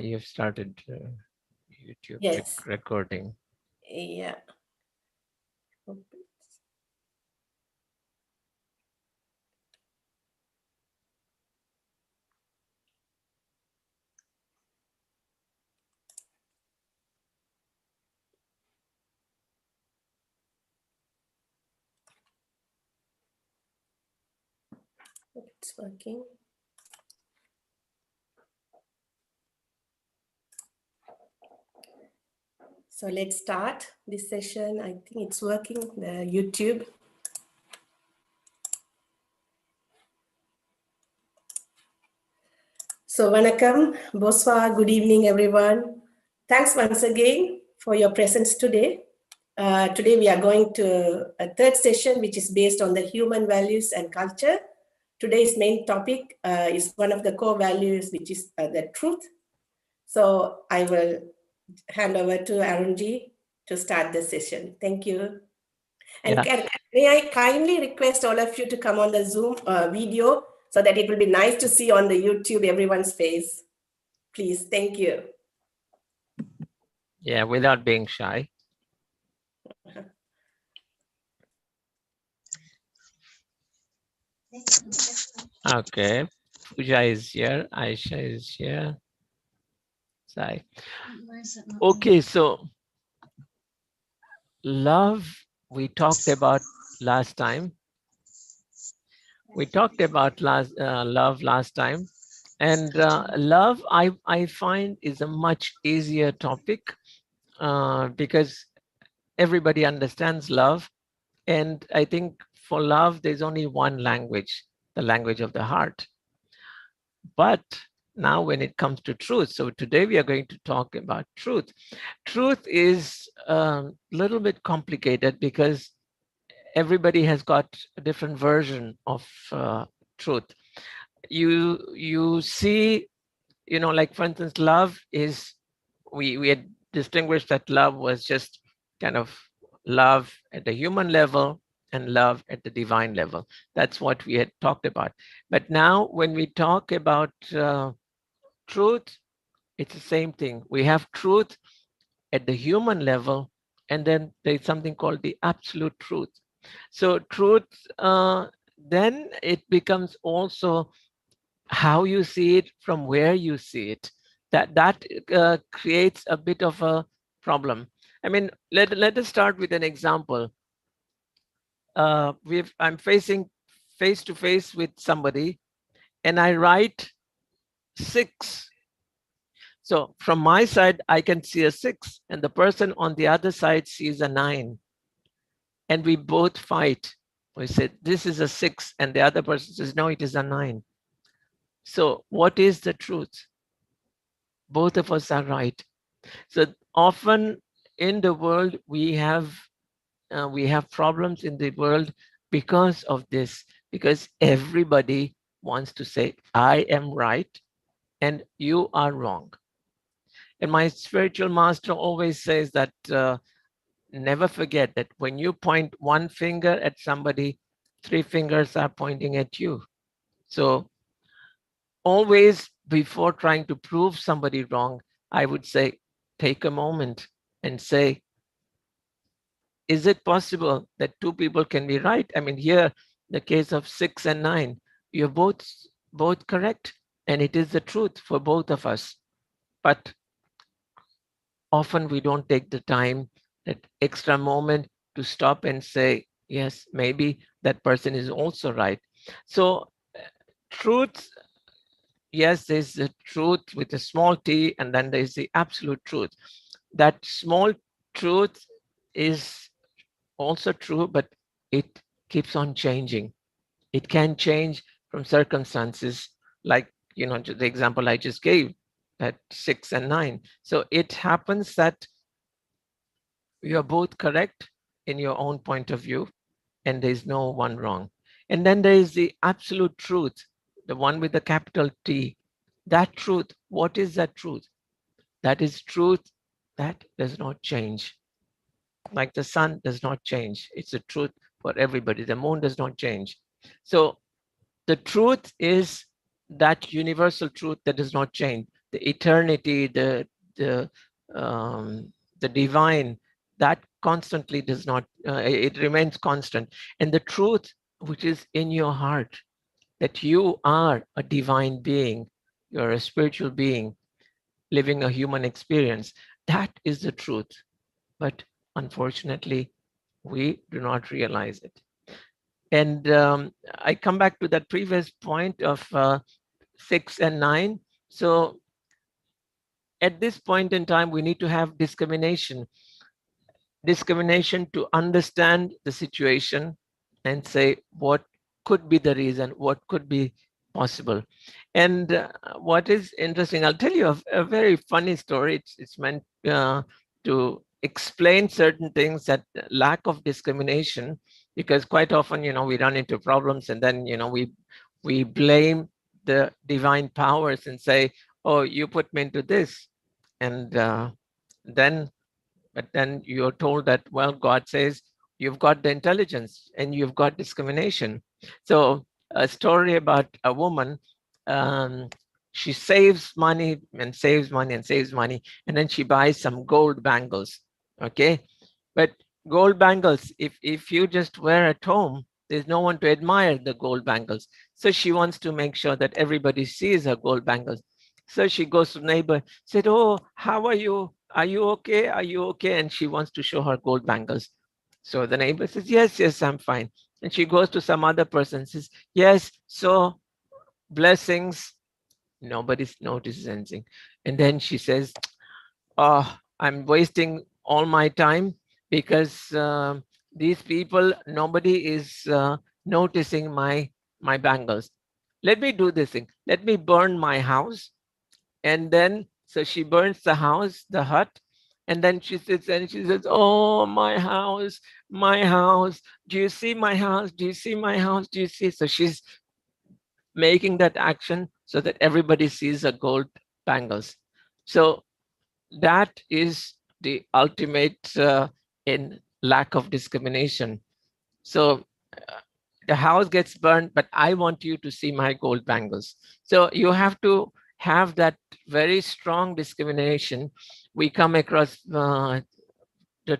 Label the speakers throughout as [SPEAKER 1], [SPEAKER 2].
[SPEAKER 1] You've started YouTube
[SPEAKER 2] Yes.
[SPEAKER 1] recording.
[SPEAKER 2] Yeah. It's working. So let's start this session. I think it's working, the YouTube. So Vanakkam, Boswa, good evening, everyone. Thanks once again for your presence today. Today we are going to a third session, which is based on the human values and culture. Today's main topic is one of the core values, which is the truth. So I will hand over to Arunji to start the session. Thank you. And may I kindly request all of you to come on the Zoom video so that it will be nice to see on the YouTube everyone's face. Please, thank you.
[SPEAKER 1] Yeah, without being shy. Okay, Pooja is here, Aisha is here. Sai. Okay, so love, we talked about last time. We talked about love last time. And love, I find, is a much easier topic because everybody understands love. And I think for love, there's only one language, the language of the heart. But now when it comes to truth, so today we are going to talk about truth. Truth is a little bit complicated because everybody has got a different version of truth. You see, you know, like for instance, love is, we had distinguished that love was just kind of love at the human level and love at the divine level. That's what we had talked about. But now when we talk about truth, it's the same thing. We have truth at the human level, and then there's something called the absolute truth. So truth, then it becomes also how you see it, from where you see it. That creates a bit of a problem. I mean, let us start with an example. I'm facing face to face with somebody, and I write 6. So from my side, I can see a 6, and the person on the other side sees a 9. And we both fight. We said, this is a 6, and the other person says, no, it is a 9. So what is the truth? Both of us are right. So often in the world, we have problems in the world because of this, because everybody wants to say, I am right and you are wrong. And my spiritual master always says that never forget that when you point one finger at somebody, 3 fingers are pointing at you. So always, before trying to prove somebody wrong, I would say, take a moment and say, is it possible that 2 people can be right? I mean, here, the case of 6 and 9, you're both correct, and it is the truth for both of us. But often we don't take the time, that extra moment to stop and say, yes, maybe that person is also right. So truth, yes, there's the truth with a small t, and then there's the absolute truth. That small truth is also true, but it keeps on changing. It can change from circumstances, like, you know, the example I just gave, that 6 and 9. So it happens that you are both correct in your own point of view, and there's no one wrong. And then there is the absolute truth, the one with the capital T. That truth, what is that truth? That is truth that does not change. Like the sun does not change. It's a truth for everybody. The moon does not change. So the truth is that universal truth that does not change. The eternity, the um, the divine, that constantly does not. It remains constant. And the truth which is in your heart, that you are a divine being, you're a spiritual being living a human experience. That is the truth. But unfortunately, we do not realize it. And I come back to that previous point of 6 and 9. So at this point in time, we need to have discrimination to understand the situation and say what could be the reason, what could be possible. And what is interesting, I'll tell you a very funny story. It's meant to explain certain things, that lack of discrimination, because quite often, we run into problems, and then, we blame the divine powers and say, oh, you put me into this. And then but then you're told that, well, God says you've got the intelligence and you've got discrimination. So a story about a woman, um, she saves money and saves money and saves money, and then she buys some gold bangles. Okay. But gold bangles, if you just wear at home, there's no one to admire the gold bangles. So she wants to make sure that everybody sees her gold bangles. So she goes to the neighbor, said, oh, how are you? Are you okay? Are you okay? And she wants to show her gold bangles. So the neighbor says, yes, yes, I'm fine. And she goes to some other person and says, yes, so blessings. Nobody notices anything. And then she says, oh, I'm wasting all my time because these people, nobody is noticing my bangles. Let me do this thing. Let me burn my house. And then, so she burns the house, the hut, and then she sits and she says, oh, my house, my house. Do you see my house? Do you see my house? Do you see? So she's making that action so that everybody sees the gold bangles. So that is the ultimate in lack of discrimination. So the house gets burned, but I want you to see my gold bangles. So you have to have that very strong discrimination. We come across the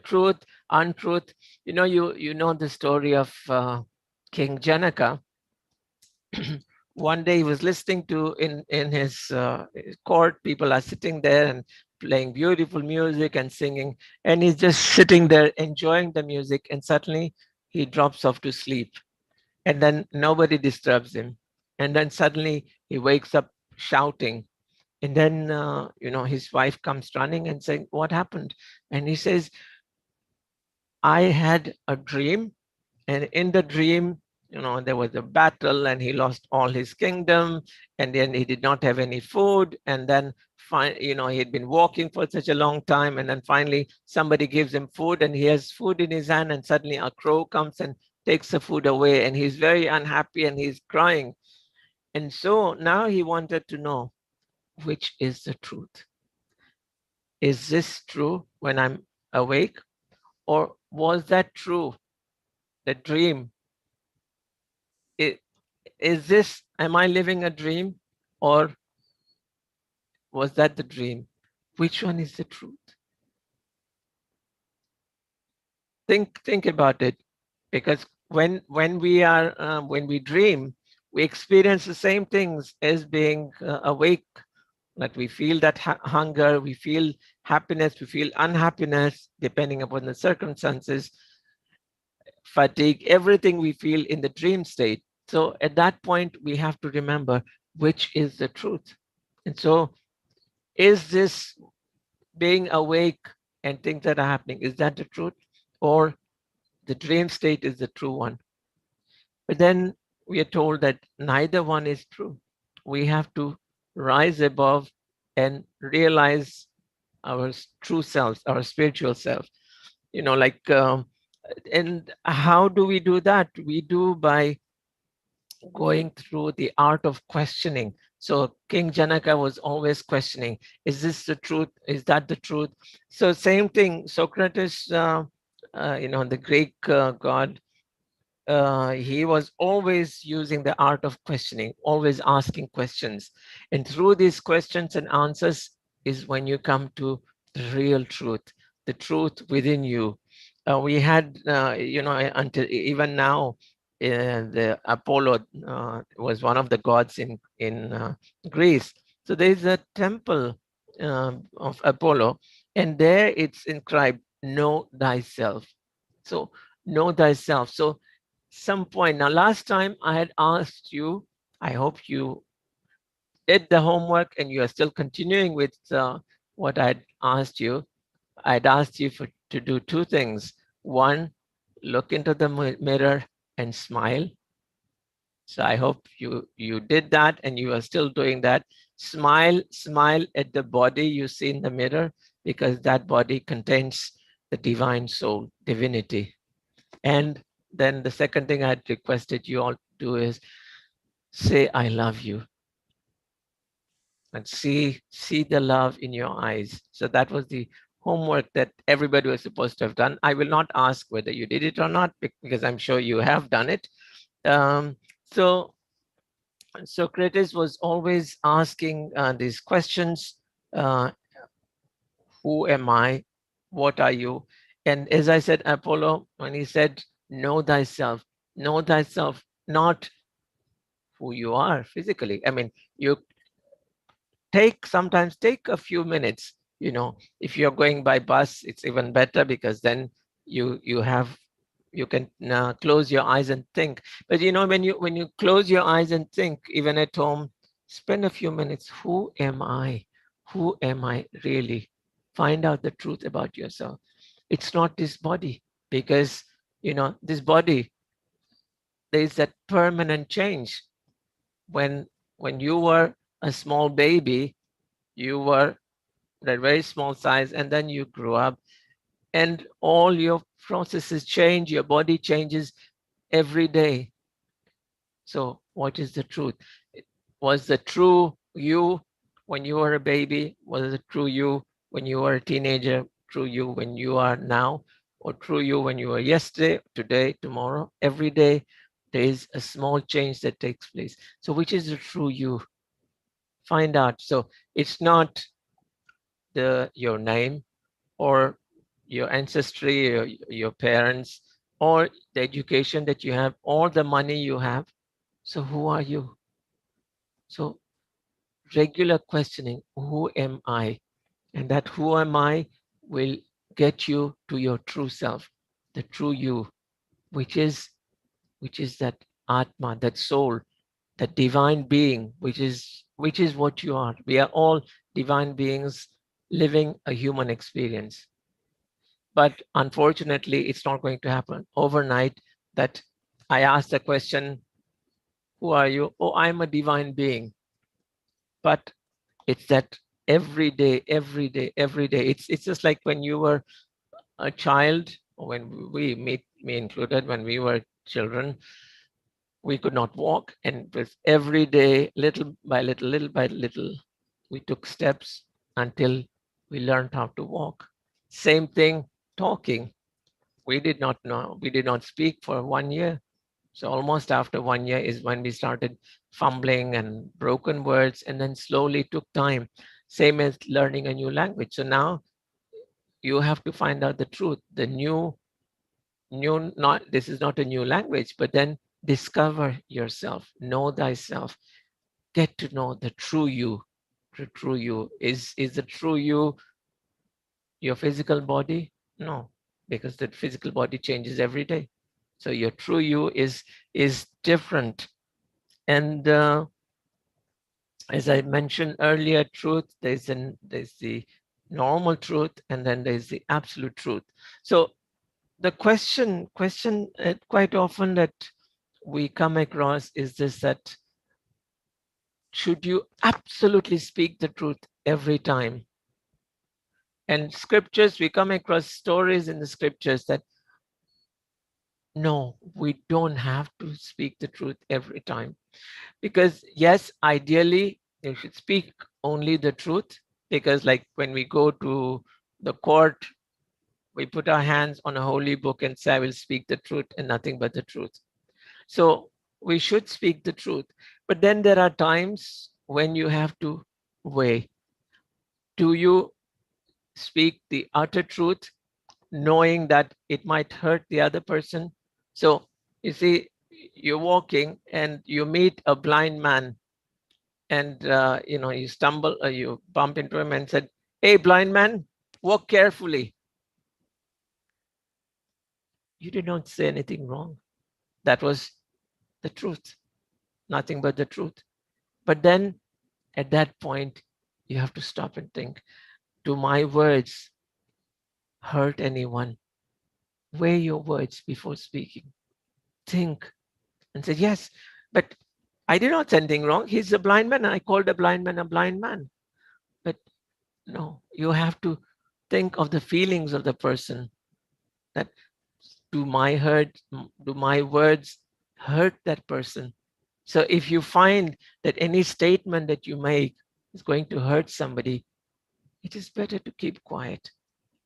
[SPEAKER 1] truth, untruth. You know the story of King Janaka. One day he was listening to in his court, people are sitting there and playing beautiful music and singing, and he's just sitting there enjoying the music, and suddenly he drops off to sleep, and then nobody disturbs him, and then suddenly he wakes up shouting, and then his wife comes running and saying, what happened? And he says, I had a dream, and in the dream, there was a battle and he lost all his kingdom, and then he did not have any food, and then he had been walking for such a long time, and then finally somebody gives him food, and he has food in his hand, and suddenly a crow comes and takes the food away, and he's very unhappy and he's crying. And so now he wanted to know, which is the truth? Is this true when I'm awake, or was that true, the dream? Am I living a dream, or was that the dream? Which one is the truth? Think about it, because when we dream, we experience the same things as being awake. That we feel that hunger, we feel happiness, we feel unhappiness, depending upon the circumstances, fatigue, everything we feel in the dream state. So at that point, we have to remember which is the truth. And so, is this being awake and things that are happening, is that the truth, or the dream state is the true one? But then we are told that neither one is true. We have to rise above and realize our true selves, our spiritual self. And how do we do that? We do by going through the art of questioning. So King Janaka was always questioning, is this the truth? Is that the truth? So same thing, Socrates, the Greek god, he was always using the art of questioning, always asking questions. And through these questions and answers is when you come to the real truth, the truth within you. We had, until even now, the Apollo was one of the gods in Greece. So there is a temple of Apollo, and there it's inscribed, "Know thyself." So know thyself. So some point. Now, last time I had asked you, I hope you did the homework and you are still continuing with what I'd asked you. I'd asked you to do two things. One, look into the mirror and smile. So I hope you did that and you are still doing that. Smile at the body you see in the mirror, because that body contains the divine soul, divinity. And then the second thing I'd requested you all to do is say, "I love you," and see the love in your eyes. So that was the homework that everybody was supposed to have done. I will not ask whether you did it or not, because I'm sure you have done it. Um, so Socrates was always asking these questions. Uh, who am I? What are you? And as I said, Apollo, when he said, know thyself, not who you are physically. I mean, you sometimes take a few minutes. If you're going by bus, it's even better, because then you can close your eyes and think. But when you close your eyes and think, even at home, spend a few minutes. Who am I? Who am I really? Find out the truth about yourself. It's not this body, because this body, there is that permanent change. When you were a small baby, you were that very small size, and then you grew up, and all your processes change, your body changes every day. So what is the truth? Was the true you when you were a baby? Was the true you when you were a teenager? True you when you are now? Or true you when you were yesterday, today, tomorrow? Every day there is a small change that takes place. So which is the true you? Find out. So it's not your name, or your ancestry, your parents, or the education that you have, or the money you have. So who are you? So regular questioning, who am I? And that who am I will get you to your true self, the true you, which is that Atma, that soul, that divine being, which is what you are. We are all divine beings living a human experience. But unfortunately, it's not going to happen overnight that I ask the question, who are you? Oh, I'm a divine being. But it's that every day, every day, every day. It's just like when you were a child, or when me included, when we were children, we could not walk. And with every day, little by little, we took steps until we learned how to walk. Same thing, talking. We did not know, we did not speak for 1 year. So almost after 1 year is when we started fumbling and broken words, and then slowly took time. Same as learning a new language. So now you have to find out the truth, the not, this is not a new language, but then discover yourself, know thyself, get to know the true you. The true you is the true you your physical body? No, because the physical body changes every day. So your true you is different. And as I mentioned earlier, truth, there's the normal truth, and then there's the absolute truth. So the question quite often that we come across is this: that should you absolutely speak the truth every time? And scriptures, we come across stories in the scriptures that no, we don't have to speak the truth every time. Because yes, ideally, you should speak only the truth. Because like when we go to the court, we put our hands on a holy book and say, "I will speak the truth and nothing but the truth." So we should speak the truth. But then there are times when you have to weigh. Do you speak the utter truth, knowing that it might hurt the other person? So you see, you're walking and you meet a blind man, and you stumble, you bump into him and said, "Hey, blind man, walk carefully." You did not say anything wrong. That was the truth, nothing but the truth. But then at that point, you have to stop and think, do my words hurt anyone? Weigh your words before speaking. Think and say, yes, but I did not say anything wrong. He's a blind man, and I called a blind man a blind man. But no, you have to think of the feelings of the person, that do my words hurt that person? So if you find that any statement that you make is going to hurt somebody, it is better to keep quiet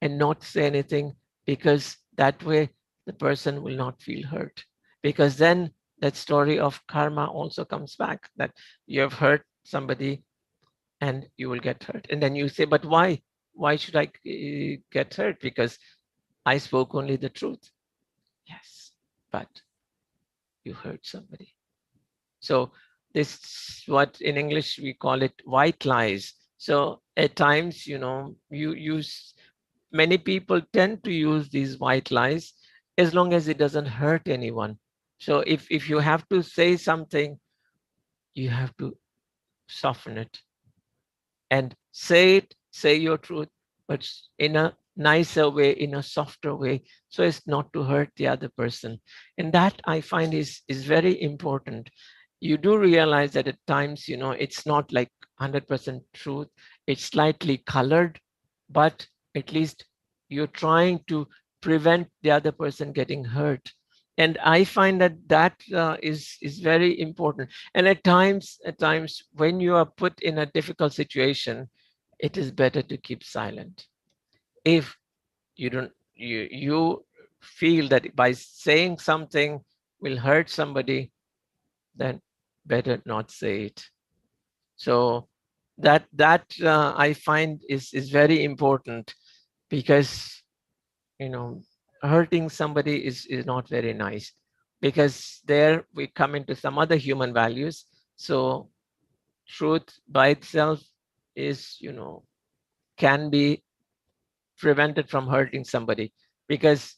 [SPEAKER 1] and not say anything, because that way the person will not feel hurt. Because then that story of karma also comes back, that you have hurt somebody and you will get hurt. And then you say, but why? Why should I get hurt? Because I spoke only the truth. Yes, but you hurt somebody. So this, what in English we call it white lies. So at times, you use, many people tend to use these white lies as long as it doesn't hurt anyone. So if you have to say something, you have to soften it and say your truth, but in a nicer way, in a softer way, so as not to hurt the other person. And that I find is very important. You do realize that at times, it's not like 100% truth, it's slightly colored, but at least you're trying to prevent the other person getting hurt. And I find that is very important. And at times when you are put in a difficult situation, it is better to keep silent. If you don't you feel that by saying something will hurt somebody, then better not say it. So that I find is very important, because you know hurting somebody is not very nice, because there we come into some other human values. So truth by itself is, can be prevented from hurting somebody. Because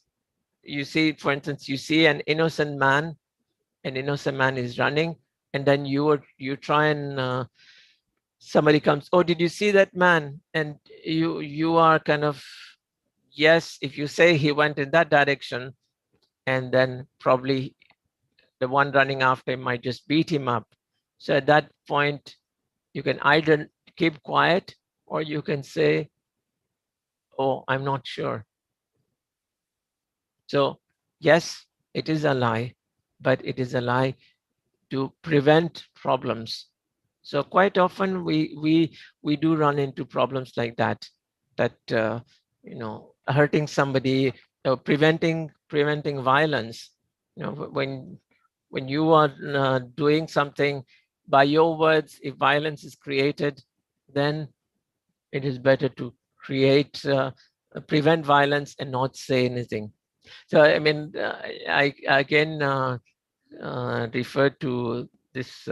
[SPEAKER 1] you see, for instance, you see an innocent man is running, and then you try and somebody comes, oh, did you see that man? And you are kind of, yes, if you say he went in that direction, and then probably the one running after him might just beat him up. So at that point, you can either keep quiet, or you can say, oh, I'm not sure. So yes, it is a lie, but it is a lie to prevent problems. So quite often we do run into problems like that, hurting somebody, preventing violence. When you are doing something, by your words, if violence is created, then it is better to prevent violence and not say anything. So I mean, I again refer to this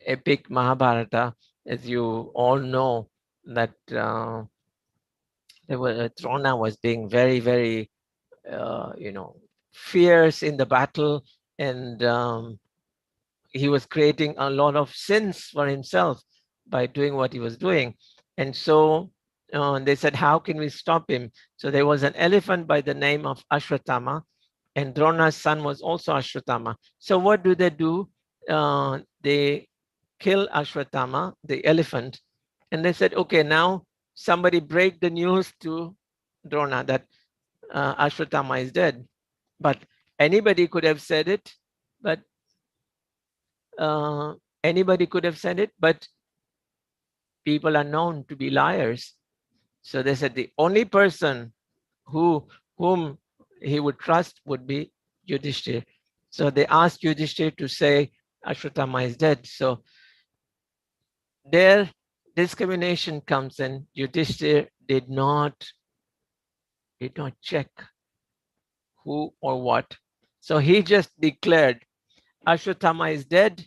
[SPEAKER 1] epic Mahabharata. As you all know, that Drona was being very, very, fierce in the battle, and he was creating a lot of sins for himself by doing what he was doing. And so they said, how can we stop him? So there was an elephant by the name of Ashwatthama, and Drona's son was also Ashwatthama. So what do? They kill Ashwatthama, the elephant, and they said, okay, now somebody break the news to Drona that Ashwatthama is dead. But anybody could have said it, but uh, anybody could have said it, but people are known to be liars. So they said the only person whom he would trust would be Yudhishthir. So they asked Yudhishthir to say Ashwatthama is dead. So their discrimination comes in. Yudhishthir did not check who or what. So he just declared Ashwatthama is dead.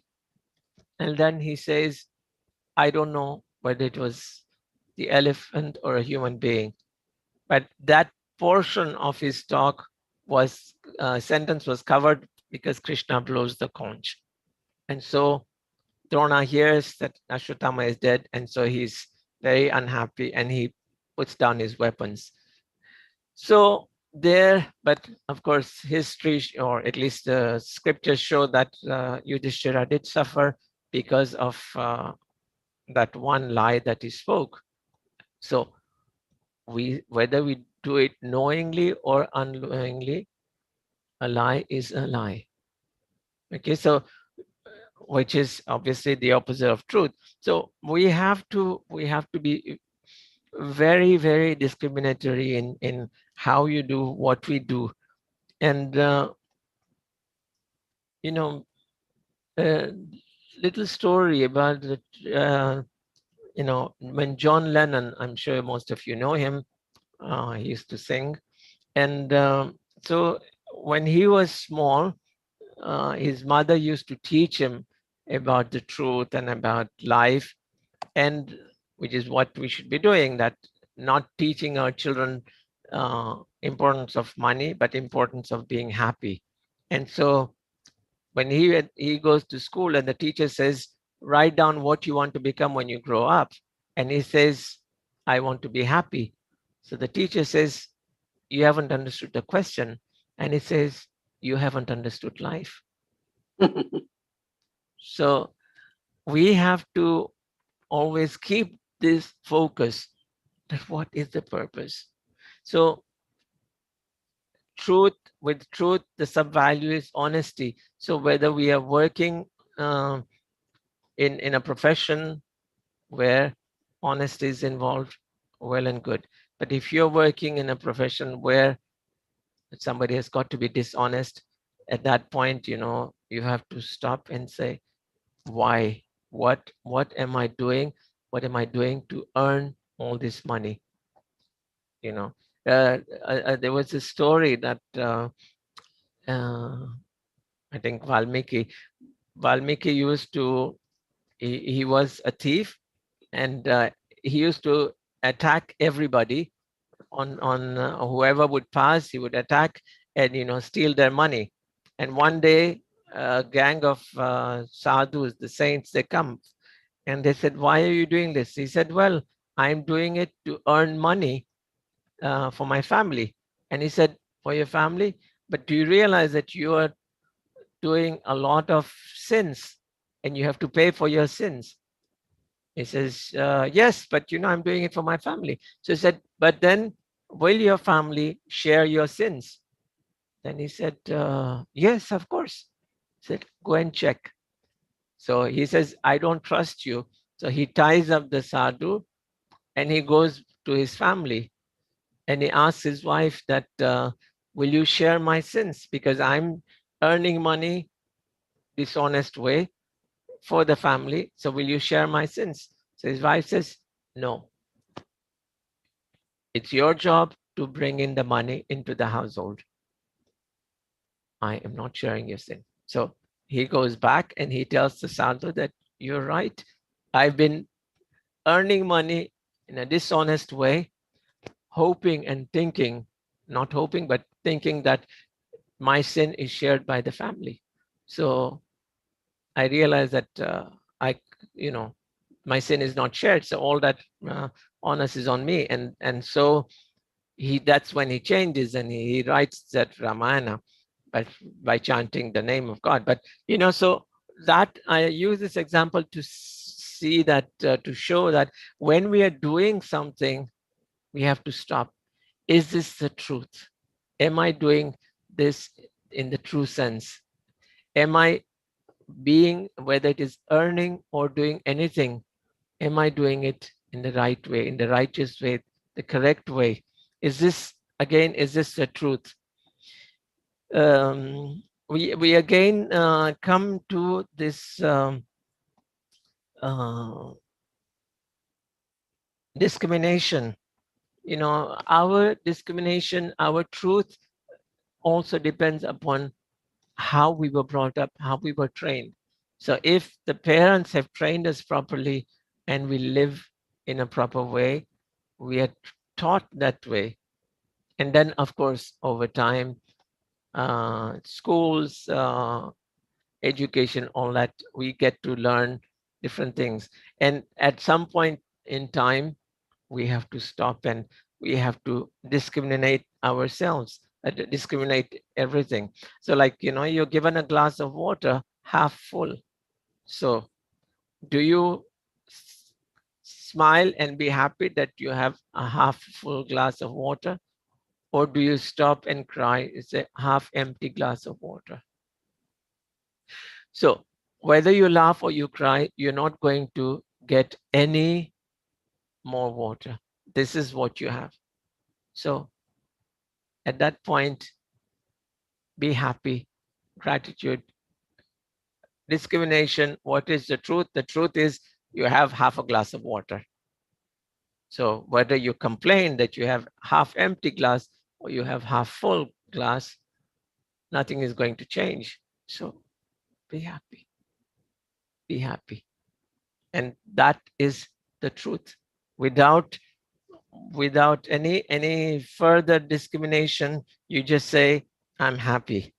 [SPEAKER 1] And then he says, I don't know whether it was the elephant or a human being. But that portion of his talk was sentence was covered because Krishna blows the conch. And so Drona hears that Ashwatthama is dead, and so he's very unhappy and he puts down his weapons. So there, but of course, history, or at least the scriptures show that Yudhishthira did suffer because of that one lie that he spoke. So whether we do it knowingly or unknowingly, a lie is a lie. Okay, so which is obviously the opposite of truth. So we have to be very, very discriminatory in how you do what we do. And you know, a little story about the when John Lennon, I'm sure most of you know him, he used to sing. And so when he was small, his mother used to teach him about the truth and about life, and which is what we should be doing, that not teaching our children importance of money, but importance of being happy. And so when he goes to school and the teacher says, write down what you want to become when you grow up. And he says, I want to be happy. So the teacher says, you haven't understood the question. And he says, you haven't understood life. So we have to always keep this focus, that what is the purpose. So with truth, the sub value is honesty. So whether we are working in a profession where honesty is involved, well and good. But if you're working in a profession where somebody has got to be dishonest, at that point, you have to stop and say, why? What am I doing? What am I doing to earn all this money? There was a story that I think Valmiki used to. He was a thief, and he used to attack everybody. On whoever would pass, he would attack and steal their money. And one day, a gang of sadhus, the saints, they come and they said, why are you doing this? He said, well, I'm doing it to earn money for my family. And he said, for your family? But do you realize that you are doing a lot of sins and you have to pay for your sins? He says, yes, but I'm doing it for my family. So he said, but then will your family share your sins? Then he said, yes, of course. He said, go and check. So he says, I don't trust you. So he ties up the sadhu and he goes to his family and he asks his wife that, will you share my sins? Because I'm earning money dishonest way for the family. So will you share my sins? So his wife says, no. It's your job to bring in the money into the household. I am not sharing your sin. So he goes back and he tells the sadhu that you're right. I've been earning money in a dishonest way, hoping and thinking, not hoping, but thinking that my sin is shared by the family. So I realized that my sin is not shared. So all that onus is on me. And so that's when he changes and he writes that Ramayana by chanting the name of God. But, so that I use this example to see that, to show that when we are doing something, we have to stop. Is this the truth? Am I doing this in the true sense? Am I being, whether it is earning or doing anything, am I doing it in the right way, in the righteous way, the correct way? Is this the truth? we again come to this uh, discrimination. You know, our discrimination, our truth also depends upon how we were brought up, how we were trained. So if the parents have trained us properly and we live in a proper way, we are taught that way. And then, of course, over time, schools, education, all that, we get to learn different things. And at some point in time, we have to stop and we have to discriminate ourselves, discriminate everything. So like, you know, you're given a glass of water half full. So do you smile and be happy that you have a half full glass of water? Or do you stop and cry? It's a half empty glass of water. So whether you laugh or you cry, you're not going to get any more water. This is what you have. So at that point, be happy, gratitude, discrimination. What is the truth? The truth is you have half a glass of water. So whether you complain that you have half empty glass or you have half full glass, nothing is going to change. So be happy, be happy. And that is the truth. Without any further discrimination, you just say, I'm happy.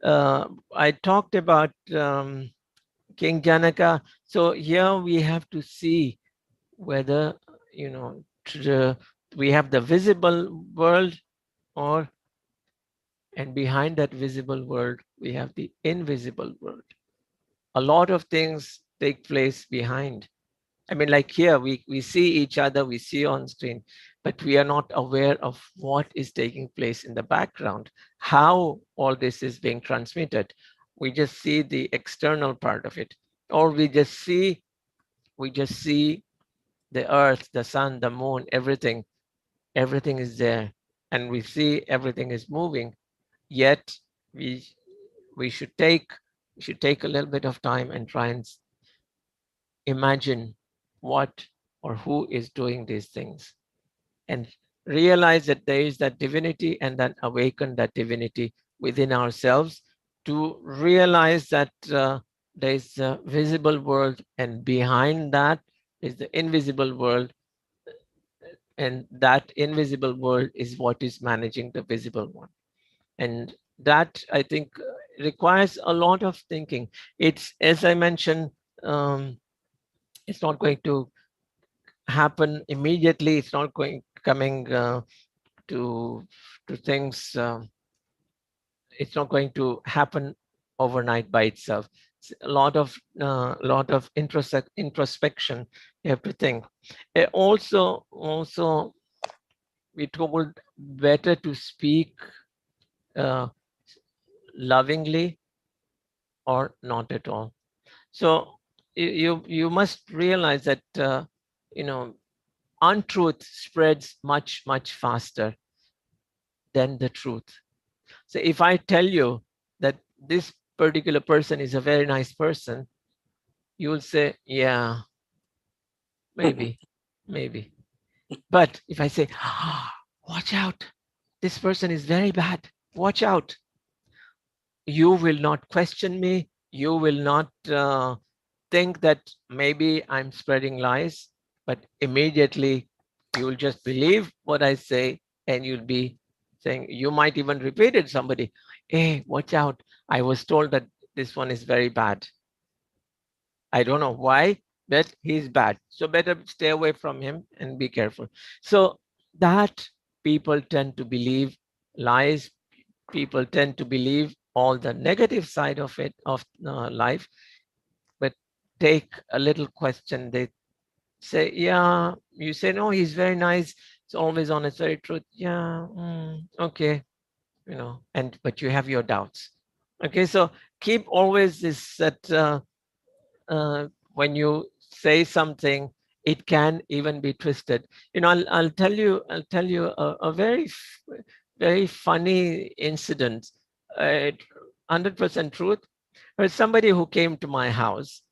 [SPEAKER 1] I talked about King Janaka. So here we have to see whether, you know, we have the visible world, or and behind that visible world, we have the invisible world. A lot of things take place behind. I mean, like here, we see each other, we see on screen, but we are not aware of what is taking place in the background, how all this is being transmitted. We just see the external part of it, or we just see the earth, the sun, the moon, everything is there, and we see everything is moving. Yet we we should take a little bit of time and try and imagine what or who is doing these things, and realize that there is that divinity, and then awaken that divinity within ourselves to realize that there is a visible world, and behind that is the invisible world, and that invisible world is what is managing the visible one. And that, I think, requires a lot of thinking. It's, as I mentioned, um, it's not going to happen immediately. It's not going coming to things. It's not going to happen overnight by itself. It's a lot of introspection. You have to think. Also, we told better to speak uh, lovingly or not at all. So you must realize that you know, untruth spreads much faster than the truth. So if I tell you that this particular person is a very nice person, you will say, yeah, maybe, maybe. But if I say, watch out, this person is very bad, watch out, you will not question me. You will not think that maybe I'm spreading lies, but immediately you will just believe what I say, and you'll be saying, you might even repeat it somebody, hey, watch out, I was told that this one is very bad. I don't know why, but he's bad, so better stay away from him and be careful. So that, people tend to believe lies. People tend to believe all the negative side of it, of life. But take a little question, they say, yeah, you say, no, he's very nice, it's always on his very truth, yeah, okay, you know, and but you have your doubts. Okay, so keep always this, that uh, when you say something, it can even be twisted. You know, I'll tell you a very very funny incident. 100% truth. Or somebody who came to my house,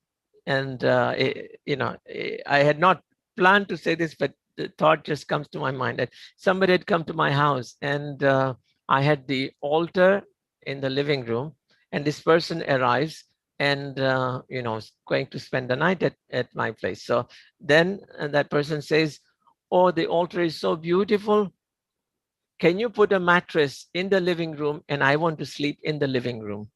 [SPEAKER 1] and I had not planned to say this, but the thought just comes to my mind that somebody had come to my house, and I had the altar in the living room, and this person arrives, and going to spend the night at my place. So then that person says, "Oh, the altar is so beautiful. Can you put a mattress in the living room, and I want to sleep in the living room,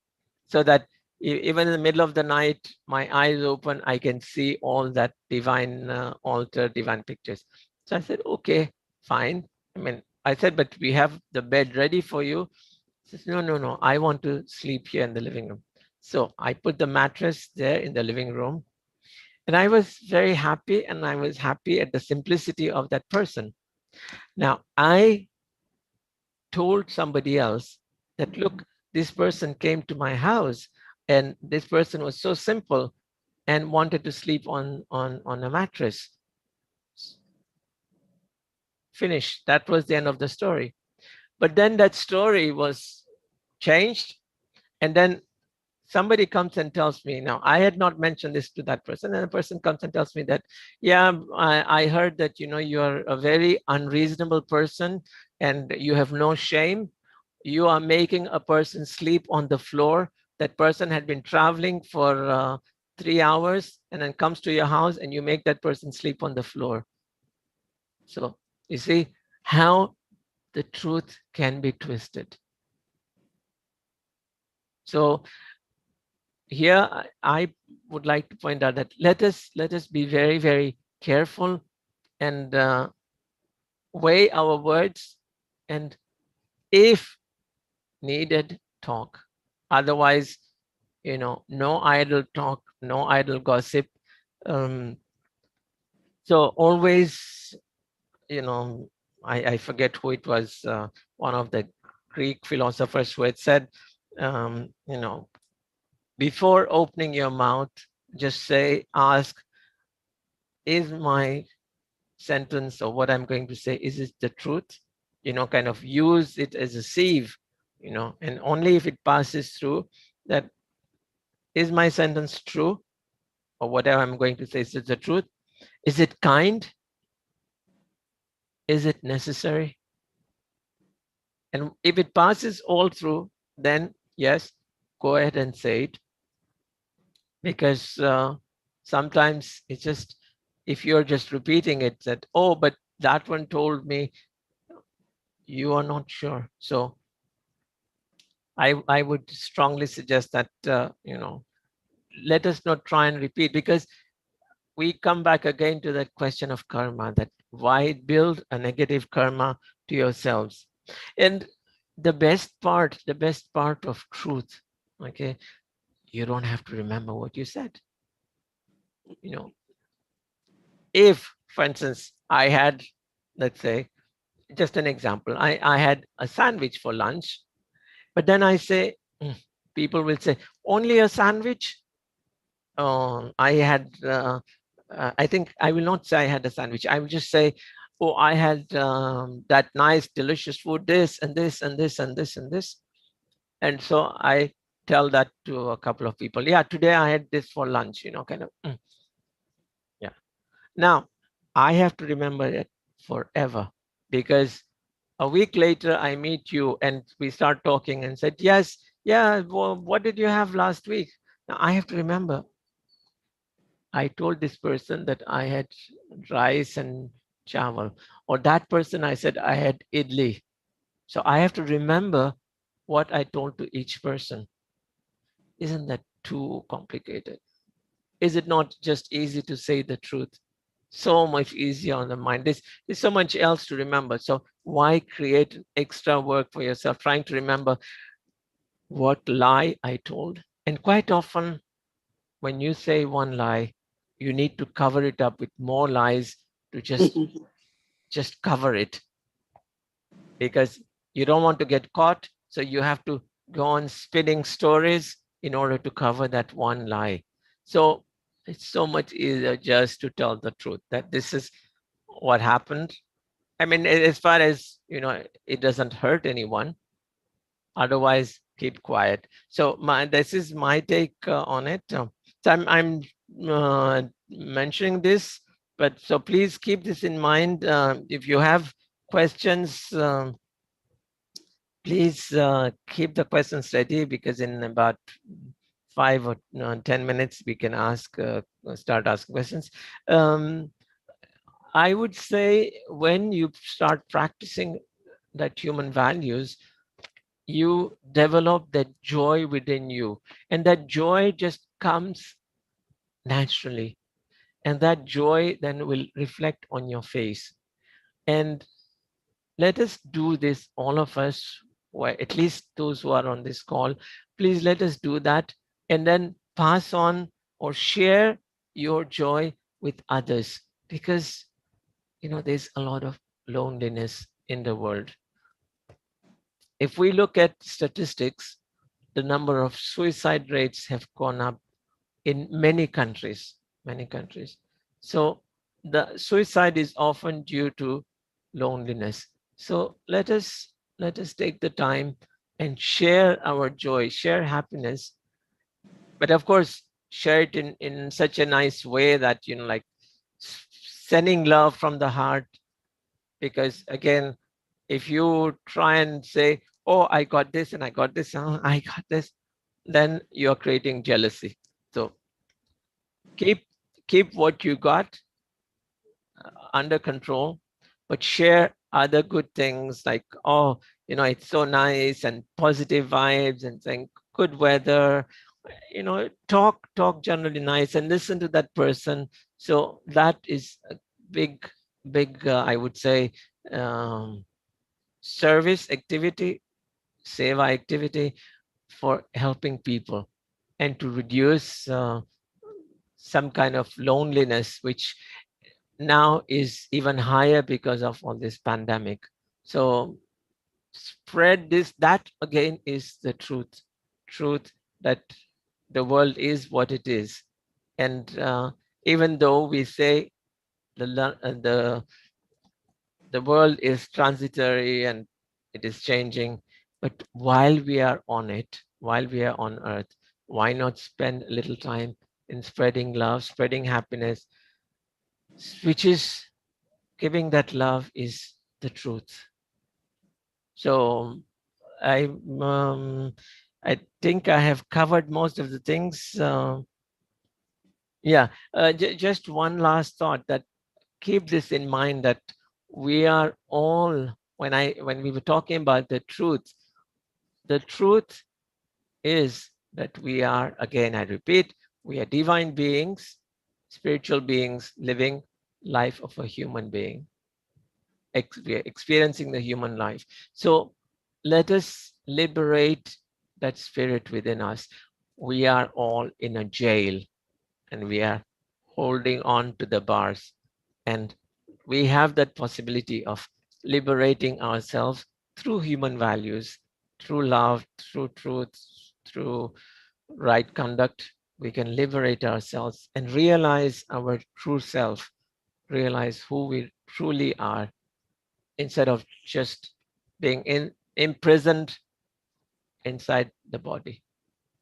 [SPEAKER 1] so that even in the middle of the night, my eyes open, I can see all that divine altar, divine pictures." So I said, "Okay, fine." I mean, I said, "But we have the bed ready for you." He says, "No, no, no, I want to sleep here in the living room." So I put the mattress there in the living room, and I was very happy, and I was happy at the simplicity of that person. Now, I told somebody else that, "Look, this person came to my house, and this person was so simple and wanted to sleep on a mattress." Finish. That was the end of the story. But then that story was changed, and then somebody comes and tells me, now I had not mentioned this to that person, and the person comes and tells me that, "Yeah, I heard that you're a very unreasonable person, and you have no shame. You are making a person sleep on the floor. That person had been traveling for 3 hours, and then comes to your house, and you make that person sleep on the floor." So you see how the truth can be twisted. So here I would like to point out that let us be very, very careful, and weigh our words, and if needed, talk. Otherwise, no idle talk, no idle gossip. um, so always, you know I forget who it was, one of the Greek philosophers, who had said, um, you know before opening your mouth, just ask, "Is my sentence, or what I'm going to say, is it the truth?" Kind of use it as a sieve, and only if it passes through, that, "Is my sentence true, or whatever I'm going to say, is it the truth? Is it kind? Is it necessary?" And if it passes all through, then yes, go ahead and say it, because sometimes it's just, if you're just repeating it, that, "Oh, but that one told me," you are not sure. So I would strongly suggest that, let us not try and repeat, because we come back again to that question of karma, that why build a negative karma to yourselves. And the best part of truth, okay, you don't have to remember what you said. You know, if, for instance, I had, let's say, just an example, I had a sandwich for lunch, but then I say, people will say, "Only a sandwich?" I had, I think I will not say I had a sandwich. I will just say, "Oh, I had that nice, delicious food, this and this and this and this and this." And so I tell that to a couple of people. "Yeah, today I had this for lunch," kind of. Yeah. Now, I have to remember it forever, because a week later I meet you and we start talking and said, "Yes, yeah, well, what did you have last week?" Now I have to remember, I told this person that I had rice and chawal, or that person I said I had idli. So I have to remember what I told to each person. Isn't that too complicated? Is it not just easy to say the truth? So much easier on the mind. There's so much else to remember. So why create extra work for yourself trying to remember what lie I told? And quite often, when you say one lie, you need to cover it up with more lies to just cover it, because you don't want to get caught. So you have to go on spinning stories in order to cover that one lie. So it's so much easier just to tell the truth, that this is what happened. I mean, as far as it doesn't hurt anyone. Otherwise, keep quiet. So this is my take on it. So I'm mentioning this, but so please keep this in mind. If you have questions, please keep the questions ready, because in about 5 or 10 minutes we can start asking questions. Um, I would say when you start practicing that human values, you develop that joy within you, and that joy just comes naturally, and that joy then will reflect on your face. And let us do this, all of us, or at least those who are on this call, please let us do that, and then pass on or share your joy with others, because there's a lot of loneliness in the world. If we look at statistics, the number of suicide rates have gone up in many countries. So the suicide is often due to loneliness. So let us take the time and share our joy, share happiness, but of course share it in such a nice way that like sending love from the heart. Because again, if you try and say, oh, I got this and I got this, I got this, then you're creating jealousy. So keep keep what you got under control, but share other good things, like, oh, it's so nice, and positive vibes, and saying good weather. Talk generally nice, and listen to that person. So that is a big I would say, um, service activity, seva activity, for helping people, and to reduce some kind of loneliness, which now is even higher because of all this pandemic. So spread this. That again is the truth, that the world is what it is. And even though we say the world is transitory and it is changing, but while we are on it, while we are on earth, why not spend a little time in spreading love, spreading happiness, which is giving that love is the truth. So I I think I have covered most of the things. Yeah, just one last thought, that keep this in mind, that we are all, when we were talking about the truth is that we are, again I repeat, we are divine beings, spiritual beings living life of a human being. We are experiencing the human life. So let us liberate that spirit within us. We are all in a jail, and we are holding on to the bars, and we have that possibility of liberating ourselves through human values, through love, through truth, through right conduct. We can liberate ourselves and realize our true self, realize who we truly are, instead of just being imprisoned inside the body.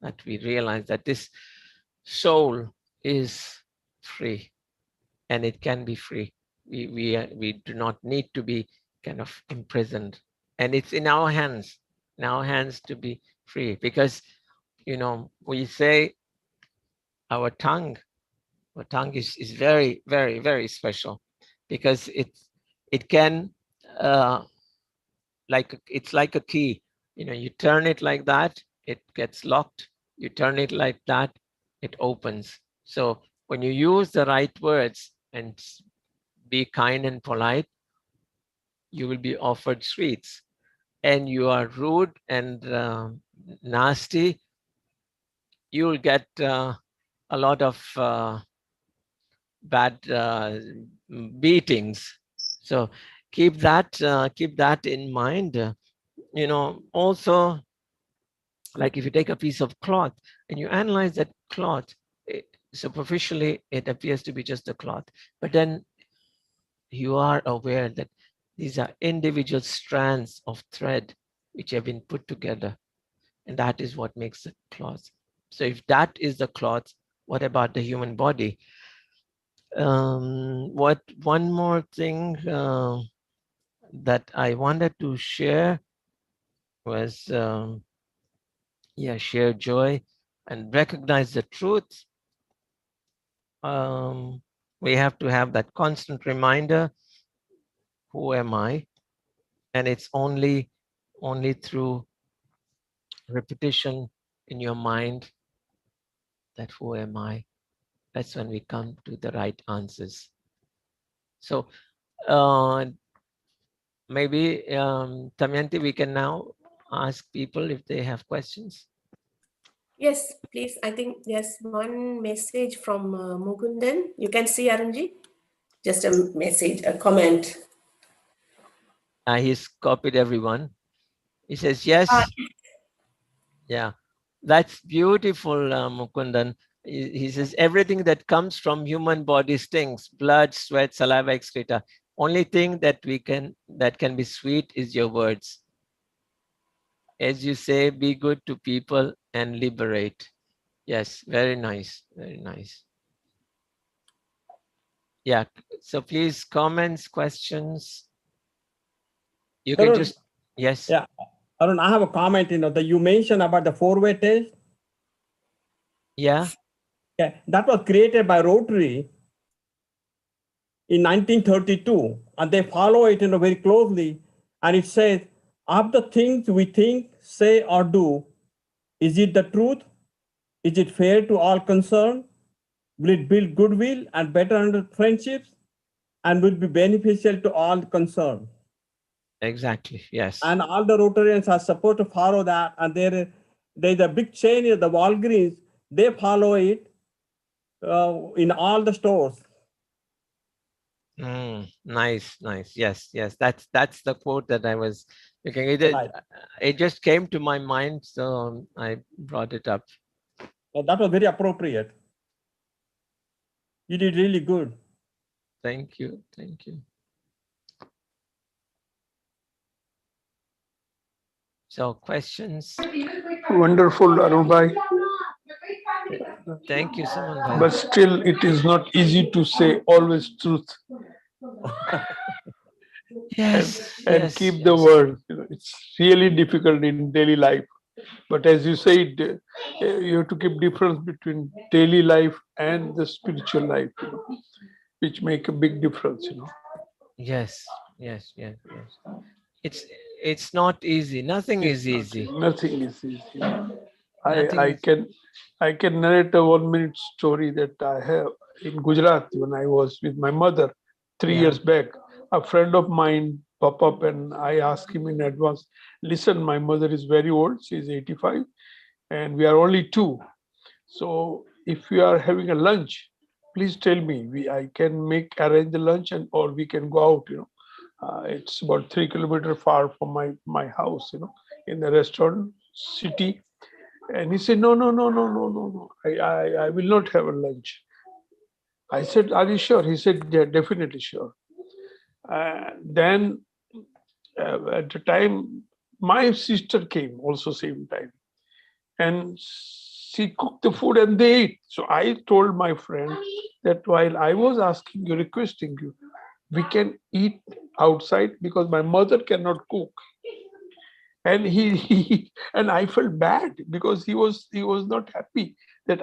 [SPEAKER 1] That we realize that this soul is free, and it can be free. We do not need to be kind of imprisoned, and it's in our hands to be free. Because we say our tongue is very, very, very special, because it can uh, it's like a key. You turn it like that, it gets locked. You turn it like that, it opens. So when you use the right words and be kind and polite, you will be offered sweets. And you are rude and nasty, you will get a lot of bad beatings. So keep that in mind. Also, like if you take a piece of cloth and you analyze that cloth, superficially it appears to be just a cloth, but then you are aware that these are individual strands of thread which have been put together. and that is what makes the cloth. So if that is the cloth, what about the human body? What one more thing that I wanted to share was, share joy and recognize the truth. We have to have that constant reminder, who am I? And it's only through repetition in your mind, that who am I? That's when we come to the right answers. So maybe Damayanti, we can now ask people if they have questions.
[SPEAKER 2] Yes, please. I think there's one message from Mukundan. You can see, Arunji. Just a message, a comment.
[SPEAKER 1] He's copied everyone. He says, yes. Yeah, that's beautiful, Mukundan. He says, everything that comes from human body stinks: blood, sweat, saliva, excreta. Only thing that can be sweet is your words. As you say, be good to people and liberate. Yes, very nice, very nice. Yeah, so please, comments, questions. You can
[SPEAKER 3] Arun,
[SPEAKER 1] just, yes.
[SPEAKER 3] yeah, Arun, I have a comment. That you mentioned about the four-way test.
[SPEAKER 1] Yeah.
[SPEAKER 3] Yeah, that was created by Rotary in 1932, and they follow it very closely. And it says, of the things we think, say, or do, is it the truth? Is it fair to all concerned? Will it build goodwill and better under friendships? And will be beneficial to all concerned?
[SPEAKER 1] Exactly, yes.
[SPEAKER 3] And all the Rotarians are supposed to follow that. And there's a big chain, the Walgreens, they follow it in all the stores.
[SPEAKER 1] Nice, nice. Yes, yes. That's the quote that I was looking at.
[SPEAKER 3] Right.
[SPEAKER 1] It just came to my mind, so I brought it up.
[SPEAKER 3] That was very appropriate. You did really good.
[SPEAKER 1] Thank you. Thank you. So questions?
[SPEAKER 4] Wonderful, Arunbhai.
[SPEAKER 1] Thank you, Saman.
[SPEAKER 4] But still, it is not easy to say always truth.
[SPEAKER 1] Yes,
[SPEAKER 4] and
[SPEAKER 1] yes,
[SPEAKER 4] keep
[SPEAKER 1] yes.
[SPEAKER 4] the word. It's really difficult in daily life. But as you said, you have to keep difference between daily life and the spiritual life, which make a big difference.
[SPEAKER 1] Yes, yes, yes, yes. It's not easy. Nothing is easy.
[SPEAKER 4] Nothing is easy.
[SPEAKER 1] Nothing
[SPEAKER 4] I can narrate a 1 minute story that I have in Gujarat when I was with my mother 3 years back. A friend of mine pop up and I asked him in advance, listen, my mother is very old, she's 85 and we are only two. So if you are having a lunch, please tell me. I can arrange the lunch and or we can go out. It's about 3 kilometers far from my house. In the restaurant city. And he said, no, no, no, no, no, no, no. I will not have a lunch. I said, are you sure? He said, yeah, definitely sure. Then at the time, my sister came also same time. And she cooked the food and they ate. So I told my friend that while I was asking you, requesting you, we can eat outside because my mother cannot cook. And he and I felt bad because he was not happy that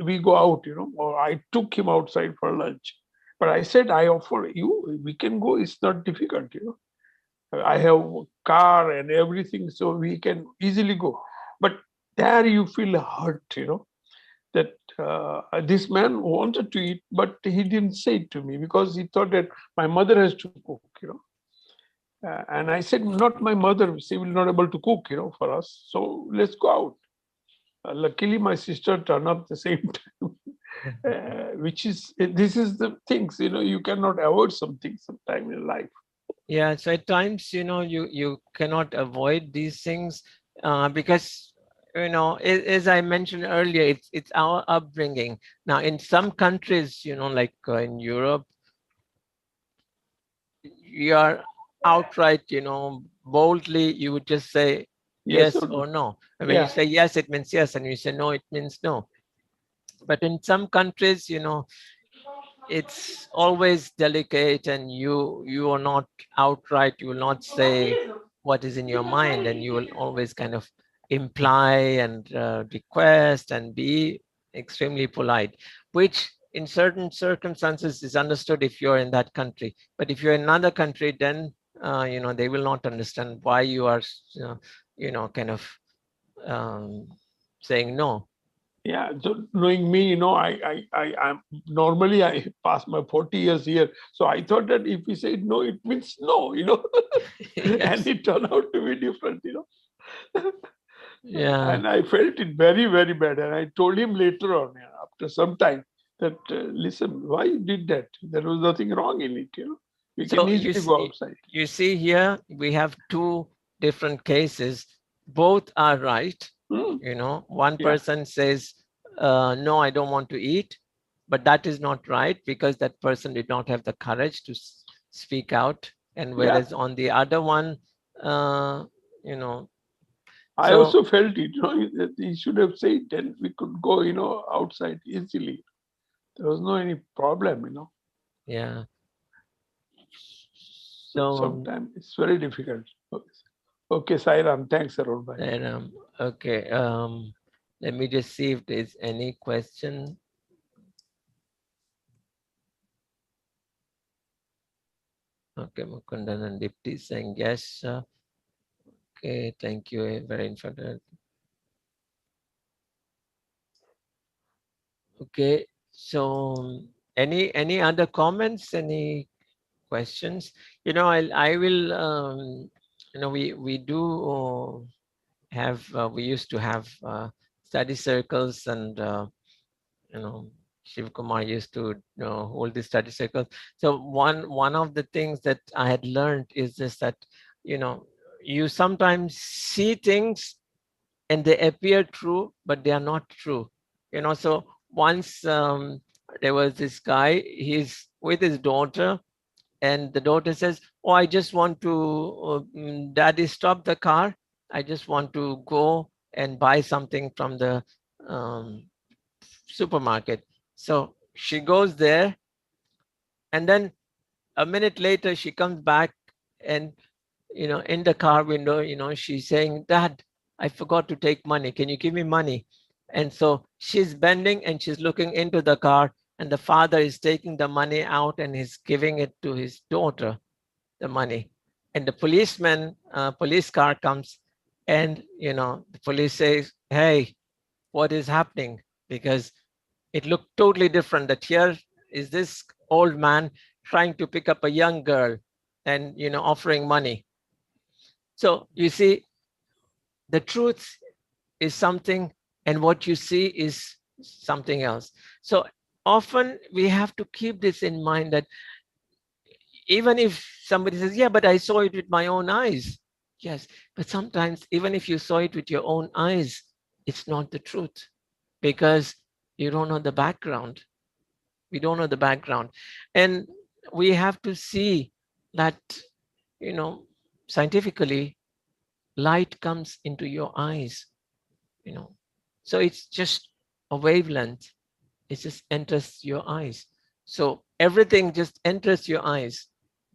[SPEAKER 4] we go out, or I took him outside for lunch. But I said, I offer you, we can go, it's not difficult. I have a car and everything, so we can easily go. But there you feel hurt, that this man wanted to eat, but he didn't say it to me because he thought that my mother has to cook. And I said, not my mother, she will not able to cook, for us. So let's go out. Luckily, my sister turned up the same time, this is the things, you cannot avoid something sometime in life.
[SPEAKER 1] Yeah, so at times, you cannot avoid these things because, as I mentioned earlier, it's our upbringing. Now, in some countries, like in Europe, you are outright, boldly, you would just say, yes
[SPEAKER 4] or
[SPEAKER 1] or
[SPEAKER 4] no?
[SPEAKER 1] no. And when you
[SPEAKER 4] Yeah.
[SPEAKER 1] say yes, it means yes, and you say no, it means no. But in some countries, it's always delicate, and you are not outright, you will not say what is in your mind, and you will always kind of imply and request and be extremely polite, which in certain circumstances is understood if you're in that country. But if you're in another country, then they will not understand why you are kind of saying no.
[SPEAKER 4] Yeah, so knowing me, I'm normally I pass my 40 years here. So I thought that if we say no, it means no, and
[SPEAKER 1] Yes.
[SPEAKER 4] it turned out to be different.
[SPEAKER 1] Yeah.
[SPEAKER 4] And I felt it very, very bad. And I told him later on, after some time, that listen, why you did that? There was nothing wrong in it. We can
[SPEAKER 1] So
[SPEAKER 4] easily go outside.
[SPEAKER 1] you see here, we have two different cases. Both are right.
[SPEAKER 4] Hmm.
[SPEAKER 1] One
[SPEAKER 4] Yeah.
[SPEAKER 1] person says, no, I don't want to eat, but that is not right because that person did not have the courage to speak out. And whereas on the other one, you know,
[SPEAKER 4] I
[SPEAKER 1] so
[SPEAKER 4] also felt it, that he should have said, then we could go, outside easily. There was no any problem.
[SPEAKER 1] yeah.
[SPEAKER 4] So
[SPEAKER 1] So
[SPEAKER 4] sometimes it's very difficult. Okay, Sairam, thanks, Arun bhai.
[SPEAKER 1] then, okay. Let me just see if there's any question. Okay, Mukundan and Dipti saying yes. Okay, thank you. Very informative. Okay, so any other comments? Any questions? I will. We do have. We used to have study circles, and Shiv Kumar used to hold the study circles. So one of the things that I had learned is just that you sometimes see things and they appear true, but they are not true. So once there was this guy, he's with his daughter, and the daughter says, oh, I just want to, daddy, stop the car. I just want to go and buy something from the um, supermarket. So she goes there, and then a minute later, she comes back, and in the car window, she's saying, Dad, I forgot to take money. Can you give me money? And so she's bending and she's looking into the car, and the father is taking the money out and he's giving it to his daughter, the money. And the police car comes, and the police says, hey, what is happening? Because it looked totally different. That here is this old man trying to pick up a young girl and offering money. So you see, the truth is something, and what you see is something else. So often we have to keep this in mind, that even if somebody says, yeah, but I saw it with my own eyes. Yes, but sometimes even if you saw it with your own eyes, it's not the truth, because you don't know the background. We don't know the background. And we have to see that, scientifically, light comes into your eyes, so it's just a wavelength. It just enters your eyes. So everything just enters your eyes,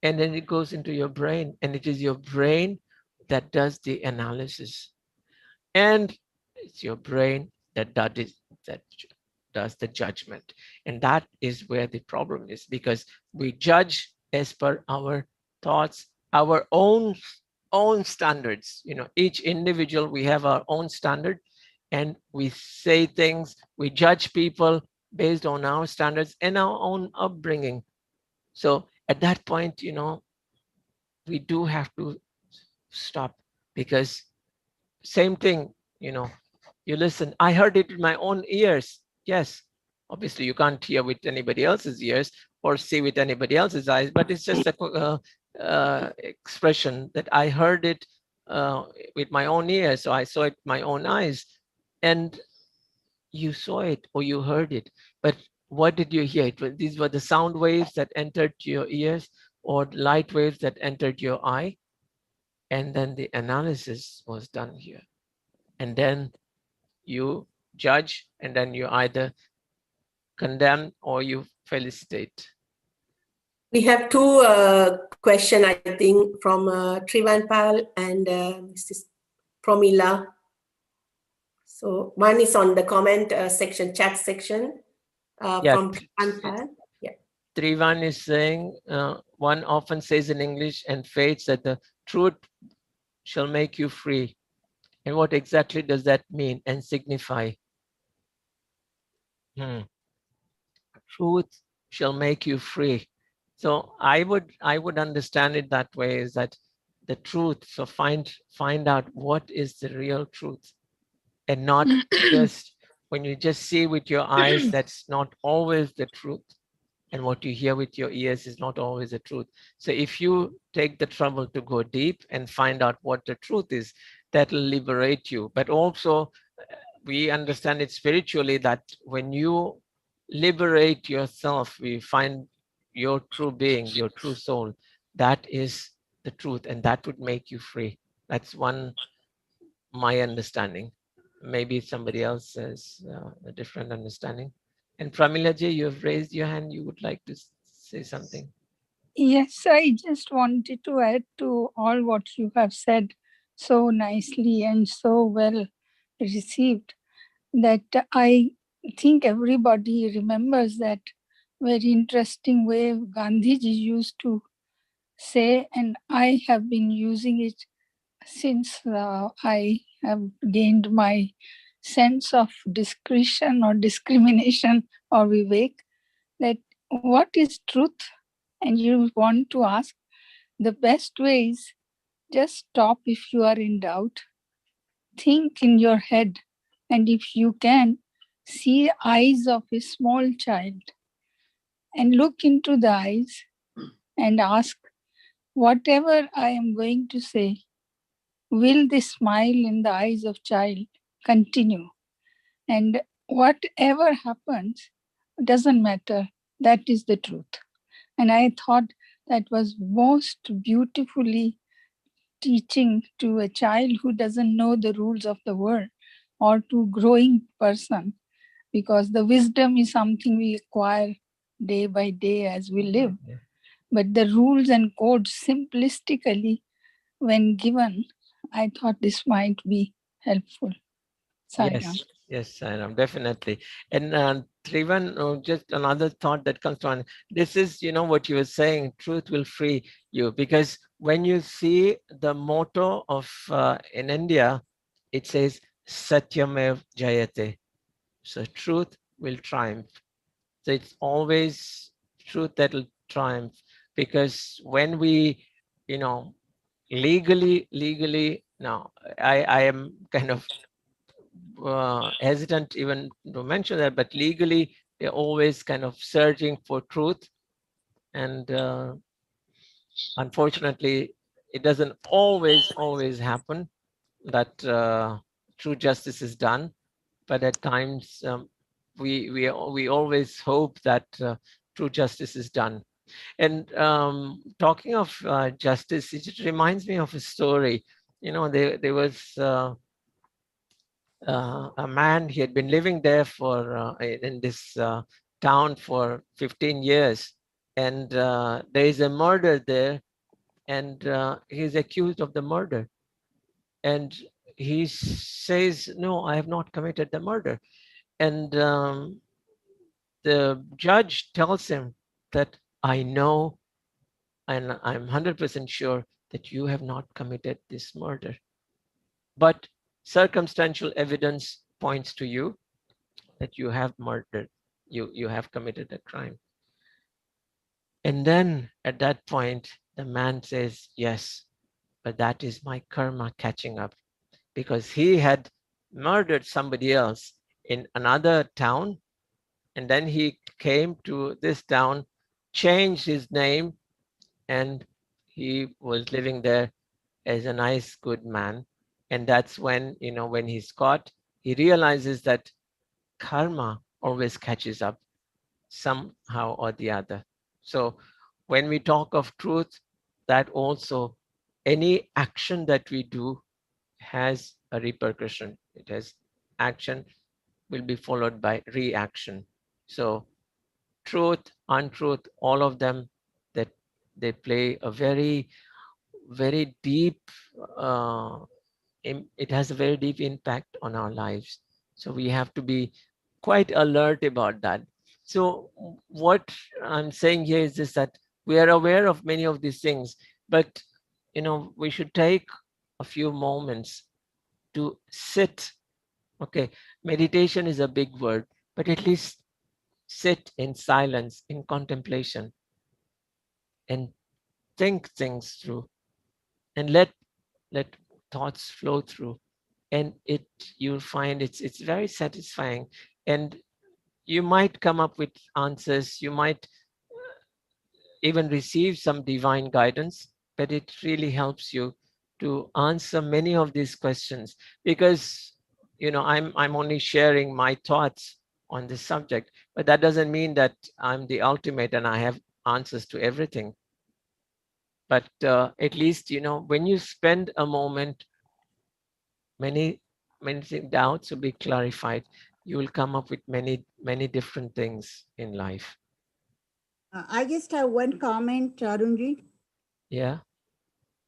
[SPEAKER 1] and then it goes into your brain, and it is your brain that does the analysis, and it's your brain that does the judgment. And that is where the problem is, because we judge as per our thoughts, our own standards. Each individual, we have our own standard, and we say things, we judge people based on our standards and our own upbringing. So at that point, we do have to stop, because same thing, you listen, I heard it with my own ears. Yes, obviously you can't hear with anybody else's ears or see with anybody else's eyes, but it's just a expression that I heard it with my own ears, so I saw it with my own eyes. And you saw it or you heard it, but what did you hear? These were the sound waves that entered your ears, or light waves that entered your eye. and then the analysis was done here. And then you judge, and then you either condemn or you felicitate.
[SPEAKER 2] We have two questions, I think, from Trivanpal and Mrs. Promila. So one is on the comment section, chat section from Trivanpal. Yeah.
[SPEAKER 1] Trivan is saying, one often says in English and faith that the truth shall make you free. And what exactly does that mean and signify? Truth shall make you free. So I would understand it that way, is that the truth. So find out what is the real truth, and not just when you just see with your eyes, that's not always the truth. And what you hear with your ears is not always the truth. So if you take the trouble to go deep and find out what the truth is, that will liberate you. But also we understand it spiritually, that when you liberate yourself, we find your true being, your true soul. That is the truth, and that would make you free. That's my understanding. Maybe somebody else has a different understanding. And Pramilaji, you have raised your hand. You would like to say something?
[SPEAKER 5] Yes, I just wanted to add to all what you have said so nicely and so well received, that I think everybody remembers that very interesting way Gandhiji used to say, and I have been using it since I have gained my sense of discretion or discrimination or vivek, that what is truth? And you want to ask, the best way is just stop if you are in doubt, think in your head, and if you can, see eyes of a small child and look into the eyes and ask, whatever I am going to say, will the smile in the eyes of child continue? And whatever happens, doesn't matter. That is the truth. And I thought that was most beautifully teaching to a child who doesn't know the rules of the world, or to growing person, because the wisdom is something we acquire day by day as we live. But the rules and codes simplistically, when given, I thought this might be helpful. Sairam.
[SPEAKER 1] Yes, Sairam, definitely. And Trivan, just another thought that comes to mind. This is, what you were saying, truth will free you. Because when you see the motto of, in India, it says, Satyamev Jayate. So truth will triumph. So it's always truth that will triumph. Because when we, legally, now I am kind of hesitant even to mention that, but legally they're always kind of searching for truth, and unfortunately it doesn't always happen that true justice is done. But at times we always hope that true justice is done. And talking of justice, it just reminds me of a story. There was a man. He had been living there for in this town for 15 years, and there is a murder there, and he's accused of the murder, and he says, no, I have not committed the murder. And the judge tells him that, I know, and I'm 100% sure that you have not committed this murder, but circumstantial evidence points to you that you have murdered, you have committed a crime. And then at that point, the man says, yes, but that is my karma catching up, because he had murdered somebody else in another town. And then he came to this town, changed his name, and he was living there as a nice, good man. And that's when, when he's caught, he realizes that karma always catches up somehow or the other. So when we talk of truth, that also any action that we do has a repercussion. It has action will be followed by reaction. So truth, untruth, all of them, that they play a very, very deep, it has a very deep impact on our lives. So we have to be quite alert about that. So what I'm saying here is this, that we are aware of many of these things, but we should take a few moments to sit. Okay, meditation is a big word, but at least sit in silence, in contemplation, and think things through, and let thoughts flow through, and you'll find it's very satisfying, and you might come up with answers, you might even receive some divine guidance, but it really helps you to answer many of these questions, because I'm only sharing my thoughts on this subject, but that doesn't mean that I'm the ultimate and I have answers to everything. But at least when you spend a moment, many doubts will be clarified. You will come up with many different things in life.
[SPEAKER 6] I just have one comment, Arunji.
[SPEAKER 1] Yeah.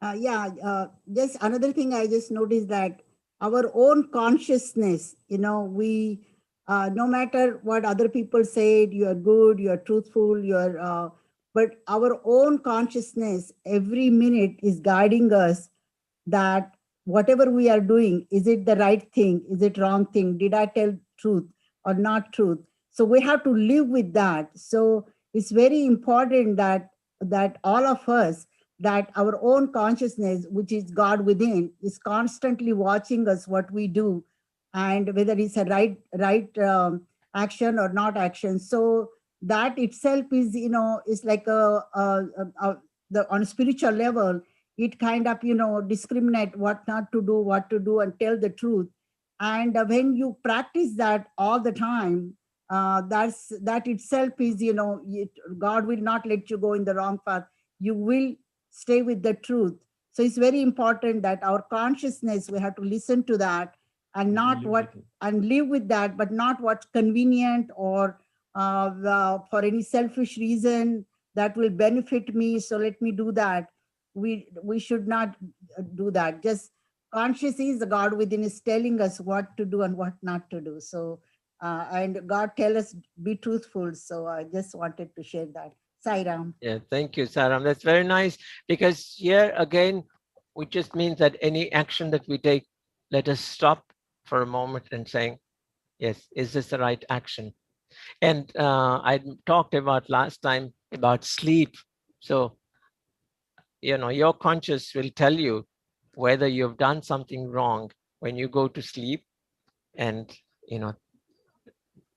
[SPEAKER 6] Just another thing I just noticed, that our own consciousness, we, no matter what other people said, you are good, you are truthful, but our own consciousness every minute is guiding us, that whatever we are doing, is it the right thing? Is it wrong thing? Did I tell truth or not truth? So we have to live with that. So it's very important that all of us, that our own consciousness, which is God within, is constantly watching us, what we do, and whether it's a right action or not action. So that itself is, is like on a spiritual level, it kind of discriminate what not to do, what to do, and tell the truth. And when you practice that all the time, that itself is, God will not let you go in the wrong path. You will stay with the truth. So it's very important that our consciousness, we have to listen to that, and not what, and live with that, but not what's convenient, or for any selfish reason that will benefit me, so let me do that. We should not do that. Just conscious is the God within is telling us what to do and what not to do. So and God tell us be truthful. So I just wanted to share that. Sairam.
[SPEAKER 1] Yeah, thank you, Saram. That's very nice, because here again, it just means that any action that we take, let us stop for a moment and saying, yes, is this the right action? And I talked about last time about sleep. So, your conscious will tell you whether you've done something wrong when you go to sleep, and,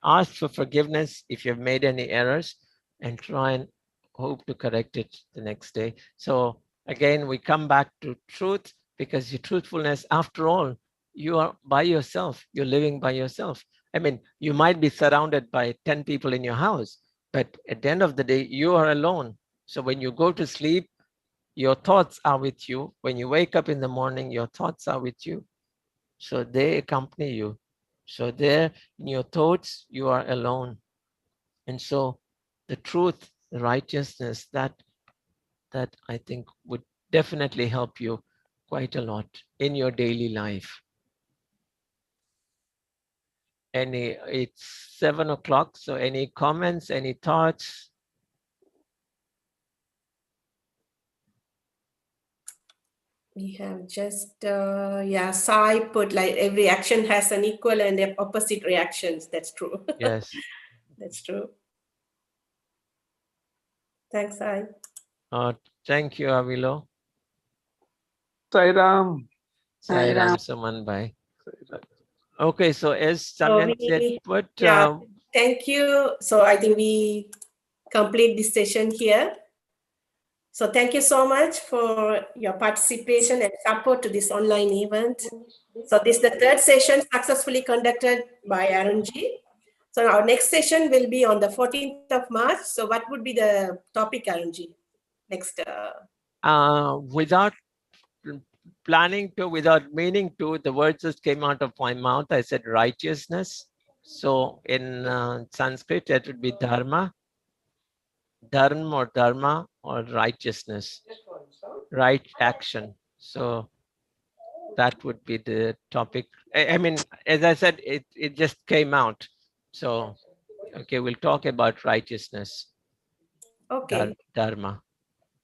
[SPEAKER 1] ask for forgiveness if you've made any errors, and try and hope to correct it the next day. So again, we come back to truth, because your truthfulness, after all, you are by yourself, you're living by yourself. I mean, you might be surrounded by 10 people in your house, but at the end of the day, you are alone. So when you go to sleep, your thoughts are with you. When you wake up in the morning, your thoughts are with you. So they accompany you. So there in your thoughts, you are alone. And so the truth, the righteousness, that I think would definitely help you quite a lot in your daily life. It's 7 o'clock. So any comments, any thoughts?
[SPEAKER 2] We have just, Sai put like every action has an equal and opposite reactions. That's true.
[SPEAKER 1] Yes.
[SPEAKER 2] That's true. Thanks, Sai.
[SPEAKER 1] Thank you, Avilo.
[SPEAKER 4] Sairam.
[SPEAKER 1] Sairam Samanbhai. Okay, so as
[SPEAKER 2] So
[SPEAKER 1] Samyan said, what?
[SPEAKER 2] Thank you. So I think we complete this session here. So thank you so much for your participation and support to this online event. So this is the third session successfully conducted by Arunji. So our next session will be on the 14th of March. So what would be the topic, Arunji? Next.
[SPEAKER 1] Without planning to, without meaning to, the words just came out of my mouth. I said righteousness. So in Sanskrit, it would be dharma, dharma or righteousness, right action. So that would be the topic. I mean, as I said, it just came out. So, okay, we'll talk about righteousness,
[SPEAKER 2] Okay.
[SPEAKER 1] dharma.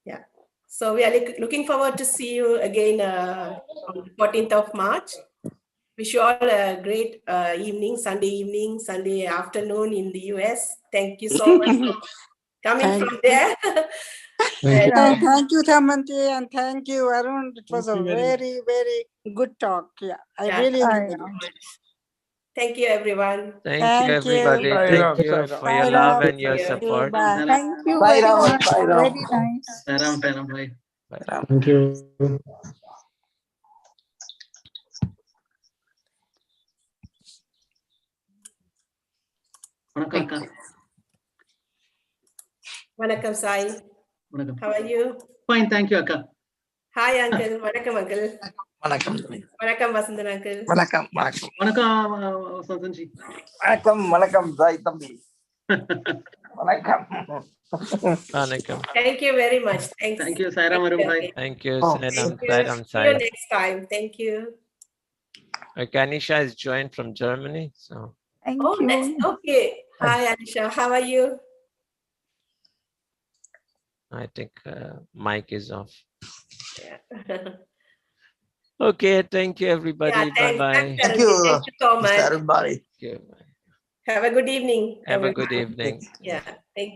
[SPEAKER 2] Yeah. So we are looking forward to see you again on the 14th of March. Wish you all a great evening, Sunday afternoon in the US. Thank you so much for coming
[SPEAKER 7] Thank
[SPEAKER 2] from there.
[SPEAKER 7] Thank
[SPEAKER 2] And,
[SPEAKER 7] you, Dhammanti, and thank you, Arun. It was a
[SPEAKER 3] Thank you very much.
[SPEAKER 7] very, very good talk. Yeah, I
[SPEAKER 2] Yeah,
[SPEAKER 7] really
[SPEAKER 5] I
[SPEAKER 7] enjoyed
[SPEAKER 5] know.
[SPEAKER 7] it.
[SPEAKER 2] thank you, everyone.
[SPEAKER 1] Thank you,
[SPEAKER 7] Thank you.
[SPEAKER 1] everybody.
[SPEAKER 4] Sai
[SPEAKER 1] Thank
[SPEAKER 4] Ram,
[SPEAKER 1] you
[SPEAKER 4] Sai
[SPEAKER 1] for
[SPEAKER 4] Ram.
[SPEAKER 1] your
[SPEAKER 7] Bye,
[SPEAKER 1] love
[SPEAKER 7] Ram.
[SPEAKER 1] and your
[SPEAKER 2] Thank you.
[SPEAKER 1] support.
[SPEAKER 7] Bye.
[SPEAKER 5] Thank you
[SPEAKER 7] Bye,
[SPEAKER 5] very
[SPEAKER 7] Ram.
[SPEAKER 5] much.
[SPEAKER 7] Bye, Ram.
[SPEAKER 5] Very nice.
[SPEAKER 1] Bye.
[SPEAKER 3] Thank you.
[SPEAKER 2] Vanakkam, Sai. How are you?
[SPEAKER 8] Fine, thank you, Akka.
[SPEAKER 2] Hi, uncle. Vanakkam, uncle.
[SPEAKER 9] வணக்கம்
[SPEAKER 2] Vanakkam, Vasandan, uncle.
[SPEAKER 9] வணக்கம் வணக்கம்
[SPEAKER 8] Vanakkam, Sansanji.
[SPEAKER 9] வணக்கம் வணக்கம் தாய் தம்பி வணக்கம்
[SPEAKER 1] Vanakkam.
[SPEAKER 2] Thank you very much. Thanks.
[SPEAKER 8] Thank you, Sai Ram, Arun bhai.
[SPEAKER 1] Thank you,
[SPEAKER 9] Oh.
[SPEAKER 1] Sainam,
[SPEAKER 2] Thank you.
[SPEAKER 1] Sairam,
[SPEAKER 2] See you
[SPEAKER 1] Sai.
[SPEAKER 2] next time. Thank you.
[SPEAKER 1] Okay, Anisha is joined from Germany. So,
[SPEAKER 5] Thank
[SPEAKER 2] Oh,
[SPEAKER 5] you.
[SPEAKER 2] that's okay. Hi, Anisha. How are you?
[SPEAKER 1] I think mic is off.
[SPEAKER 2] Yeah.
[SPEAKER 1] Okay, thank you, everybody.
[SPEAKER 2] Yeah, thanks.
[SPEAKER 1] Bye-bye.
[SPEAKER 2] Thanks,
[SPEAKER 9] Thank
[SPEAKER 2] Arun.
[SPEAKER 9] you,
[SPEAKER 2] Thank you so
[SPEAKER 9] Mr.
[SPEAKER 2] much.
[SPEAKER 9] Arunbari.
[SPEAKER 1] Thank you.
[SPEAKER 2] Have a good evening.
[SPEAKER 1] Have a
[SPEAKER 2] everyone.
[SPEAKER 1] good evening.
[SPEAKER 2] Yeah. Thank